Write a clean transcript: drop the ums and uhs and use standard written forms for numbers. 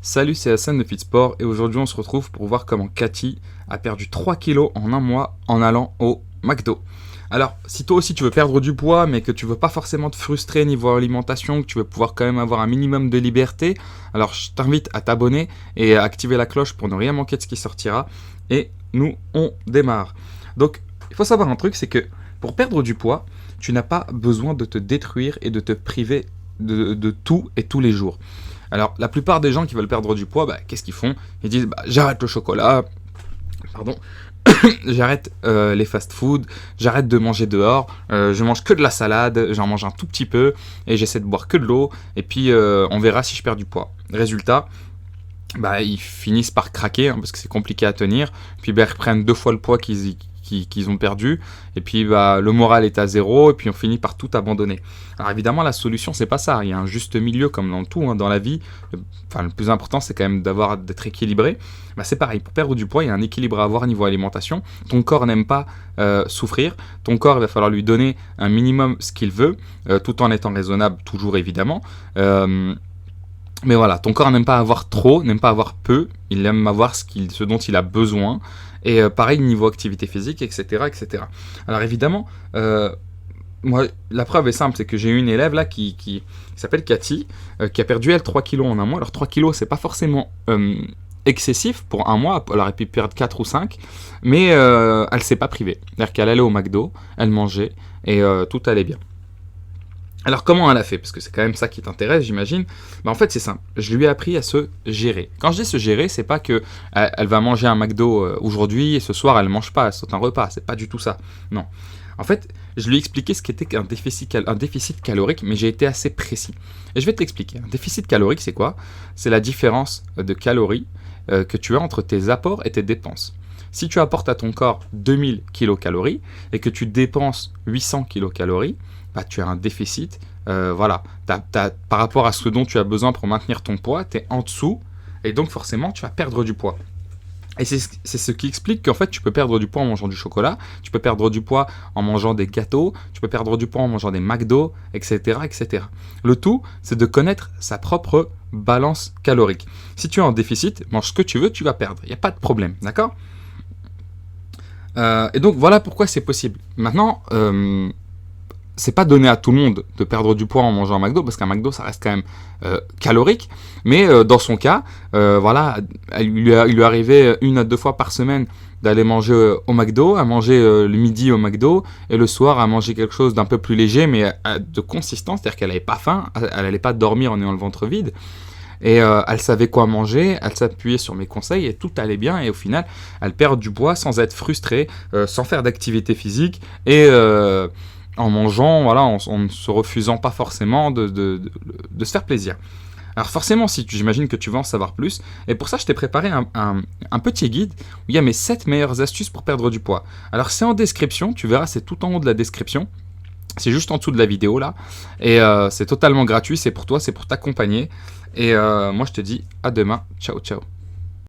Salut, c'est Hassan de Fitsport et aujourd'hui on se retrouve pour voir comment Cathy a perdu 3 kilos en un mois en allant au McDo. Alors, si toi aussi tu veux perdre du poids mais que tu veux pas forcément te frustrer niveau alimentation, que tu veux pouvoir quand même avoir un minimum de liberté, alors je t'invite à t'abonner et à activer la cloche pour ne rien manquer de ce qui sortira. Et nous, on démarre. Donc, il faut savoir un truc, c'est que pour perdre du poids, tu n'as pas besoin de te détruire et de te priver de tout et tous les jours. Alors, la plupart des gens qui veulent perdre du poids, qu'est-ce qu'ils font? Ils disent, j'arrête le chocolat, pardon, j'arrête les fast-food, j'arrête de manger dehors, je mange que de la salade, j'en mange un tout petit peu, et j'essaie de boire que de l'eau, et puis on verra si je perds du poids. Résultat, ils finissent par craquer, parce que c'est compliqué à tenir, puis ils reprennent 2 fois le poids qu'ils ont perdu, et puis le moral est à zéro, et puis on finit par tout abandonner. Alors évidemment, la solution, c'est pas ça. Il y a un juste milieu, comme dans tout, dans la vie. Le plus important, c'est quand même d'être équilibré. C'est pareil, pour perdre du poids, il y a un équilibre à avoir niveau alimentation. Ton corps n'aime pas souffrir. Ton corps, il va falloir lui donner un minimum ce qu'il veut, tout en étant raisonnable, toujours évidemment. Mais voilà, ton corps n'aime pas avoir trop, n'aime pas avoir peu, il aime avoir ce dont il a besoin. Et pareil, niveau activité physique, etc. etc. Alors évidemment, moi, la preuve est simple, c'est que j'ai eu une élève là qui s'appelle Cathy, qui a perdu elle 3 kilos en un mois. Alors 3 kilos, c'est pas forcément excessif pour un mois, elle aurait pu perdre 4 ou 5, mais elle s'est pas privée. C'est-à-dire qu'elle allait au McDo, elle mangeait, et tout allait bien. Alors comment elle a fait? Parce que c'est quand même ça qui t'intéresse, j'imagine. En fait, c'est simple. Je lui ai appris à se gérer. Quand je dis se gérer, c'est pas que elle va manger un McDo aujourd'hui et ce soir elle mange pas, elle saute un repas. C'est pas du tout ça. Non. En fait, je lui ai expliqué ce qu'était un déficit calorique, mais j'ai été assez précis. Et je vais te l'expliquer. Un déficit calorique, c'est quoi? C'est la différence de calories que tu as entre tes apports et tes dépenses. Si tu apportes à ton corps 2000 kilocalories et que tu dépenses 800 kilocalories, tu as un déficit. Par rapport à ce dont tu as besoin pour maintenir ton poids, tu es en dessous et donc forcément tu vas perdre du poids. Et c'est ce qui explique qu'en fait tu peux perdre du poids en mangeant du chocolat, tu peux perdre du poids en mangeant des gâteaux, tu peux perdre du poids en mangeant des McDo, etc. etc. Le tout, c'est de connaître sa propre balance calorique. Si tu es en déficit, mange ce que tu veux, tu vas perdre. Il n'y a pas de problème, d'accord? Et donc voilà pourquoi c'est possible. Maintenant, c'est pas donné à tout le monde de perdre du poids en mangeant un McDo, parce qu'un McDo, ça reste quand même calorique. Mais dans son cas, il lui arrivait 1 à 2 fois par semaine d'aller manger au McDo, à manger le midi au McDo, et le soir à manger quelque chose d'un peu plus léger, mais de consistance, c'est-à-dire qu'elle n'avait pas faim, elle n'allait pas dormir en ayant le ventre vide. Et elle savait quoi manger, elle s'appuyait sur mes conseils et tout allait bien. Et au final, elle perd du poids sans être frustrée, sans faire d'activité physique et en mangeant, en ne se refusant pas forcément de se faire plaisir. Alors forcément, j'imagine que tu veux en savoir plus, et pour ça je t'ai préparé un petit guide où il y a mes 7 meilleures astuces pour perdre du poids. Alors c'est en description, tu verras, c'est tout en haut de la description. C'est juste en dessous de la vidéo là, et c'est totalement gratuit, c'est pour toi, c'est pour t'accompagner. Et moi je te dis à demain, ciao ciao.